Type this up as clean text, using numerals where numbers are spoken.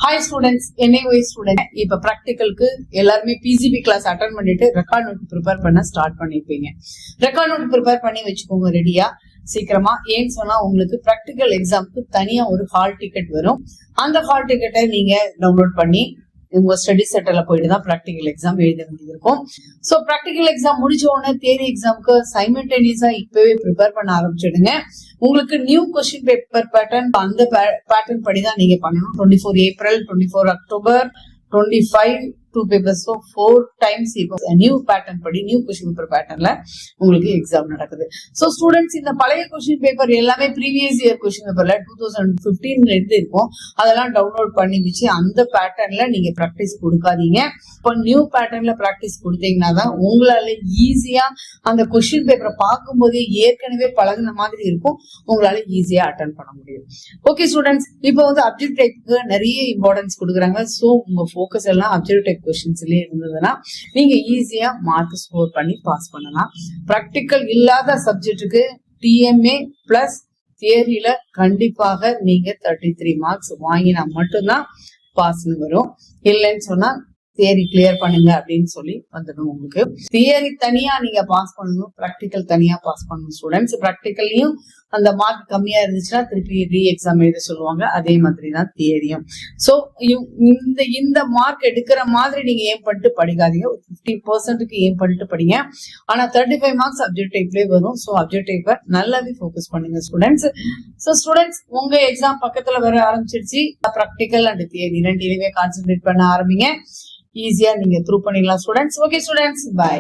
Hi students, NAOA student. இப்ப ப்ராக்டிகலுக்கு எல்லாருமே PGP class attend பண்ணிட்டு ரெக்கார்ட் நோட் ப்ரிப்பேர் பண்ண ஸ்டார்ட் பண்ணிருப்பீங்க. ரெக்கார்ட் நோட் ப்ரிப்பேர் பண்ணி வச்சுக்கோங்க ரெடியா சீக்கிரமா. ஏன்னு சொன்னா உங்களுக்கு ப்ராக்டிகல் எக்ஸாமுக்கு தனியா ஒரு ஹால் டிக்கெட் வரும். அந்த ஹால் டிக்கெட்டை நீங்க டவுன்லோட் பண்ணி உங்க ஸ்டடி சென்டர்ல போயிட்டு தான் ப்ராக்டிகல் எக்ஸாம் எழுத வேண்டியது இருக்கும். ஸோ ப்ராக்டிகல் எக்ஸாம் முடிச்ச உடனே தியரி எக்ஸாமுக்கு சைமல்டேனியஸா இப்பவே ப்ரிப்பேர் பண்ண ஆரம்பிச்சிடுங்க. உங்களுக்கு நியூ கொஸ்டின் பேப்பர் பேட்டர்ன் அந்த பேட்டர்ன் படி தான் நீங்க பண்ணணும். 24 April, 24 October, 25 2 papers. So 4 times இப்போ நியூ பேட்டர்ன் படி நியூ கொஸ்டின் பேப்பர் பேட்டர்ன்ல உங்களுக்கு எக்ஸாம் நடக்குது. ஸோ ஸ்டூடெண்ட்ஸ், இந்த பழைய கொஸ்டின் பேப்பர் எல்லாமே ப்ரீவியஸ் இயர் கொஸ்டின் பேப்பர்ல 2015 இருந்து இருக்கும். அதெல்லாம் டவுன்லோட் பண்ணி வச்சு அந்த பேட்டர்ன்ல நீங்க ப்ராக்டிஸ் கொடுக்காதீங்க. இப்போ நியூ பேட்டர்ன்ல ப்ராக்டிஸ் கொடுத்தீங்கன்னா தான் உங்களால ஈஸியா அந்த கொஸ்டின் பேப்பரை பார்க்கும்போதே ஏற்கனவே பழகின மாதிரி இருக்கும், உங்களால ஈஸியா அட்டன் பண்ண முடியும். ஓகே ஸ்டூடெண்ட்ஸ், இப்போ அப்ஜெக்ட் டைப்புக்கு நிறைய இம்பார்ட்டன்ஸ் கொடுக்குறாங்க. ஸோ உங்க ஃபோக்கஸ் எல்லாம் அப்ஜெக்ட் டைப் கொஸ்டின்ஸ்லயே இருந்ததுன்னா நீங்க ஈஸியா மார்க் ஸ்கோர் பண்ணி பாஸ் பண்ணலாம். பிராக்டிக்கல் இல்லாத சப்ஜெக்டுக்கு TMA பிளஸ் தியரியில கண்டிப்பாக நீங்க 33 மார்க்ஸ் வாங்கினா மட்டும்தான் பாஸ்ன்னு வரும். இல்லைன்னு சொன்னா தியரி கிளியர் பண்ணுங்க அப்படின்னு சொல்லி வந்துடும். உங்களுக்கு தியரி தனியா நீங்க பாஸ் பண்ணணும், பிராக்டிக்கல் தனியா பாஸ் பண்ணணும். ஸ்டூடெண்ட்ஸ் பிராக்டிக்கல்லையும் அந்த மார்க் கம்மியா இருந்துச்சுன்னா திருப்பி எக்ஸாம் எழுத சொல்லுவாங்க. அதே மாதிரி தான் தியரியும். ஸோ இந்த மார்க் எடுக்கிற மாதிரி நீங்க ஏம் பண்ணிட்டு படிக்காதீங்க. 50%க்கு ஏம் பண்ணிட்டு படிங்க. ஆனா 35 மார்க்ஸ் அப்ஜெக்ட் டைப்லேயே வரும். ஸோ அப்ஜெக்ட் டைப்பை நல்லாவே ஃபோக்கஸ் பண்ணுங்க ஸ்டூடெண்ட்ஸ். ஸோ ஸ்டூடெண்ட்ஸ், உங்க எக்ஸாம் பக்கத்துல வர ஆரம்பிச்சிருச்சு. ப்ராக்டிக்கல் அண்ட் தியரி ரெண்டுலயுமே கான்சென்ட்ரேட் பண்ண ஆரம்பிங்க. ஈஸியா நீங்க த்ரூ பண்ணிடலாம் ஸ்டூடெண்ட்ஸ். Okay students, by.